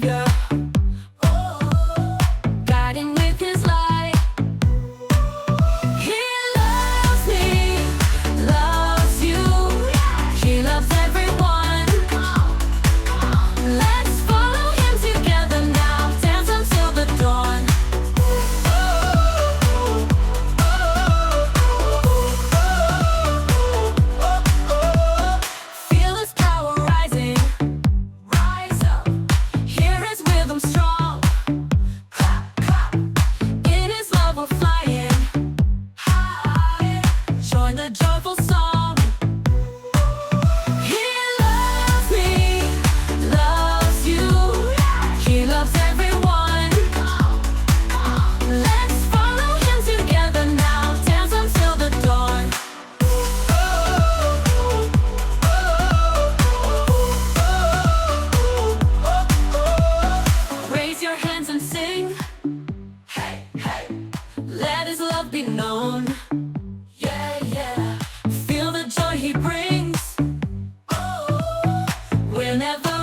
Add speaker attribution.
Speaker 1: Savior, guiding with His light. He loves me, loves you. He loves everyone. Let's follow Him together now, dance until the dawn. Feel His power rising, rise up. Hear His rhythm strong. Clap, clap. In His love we're flying high. Join the joyful song. He loves me, loves you. He loves everyone. Let's follow Him together now, dance until the dawn. Raise your hands and sing. Hey, hey. Let His love be known. Yeah, yeah. Feel the joy He brings. We're never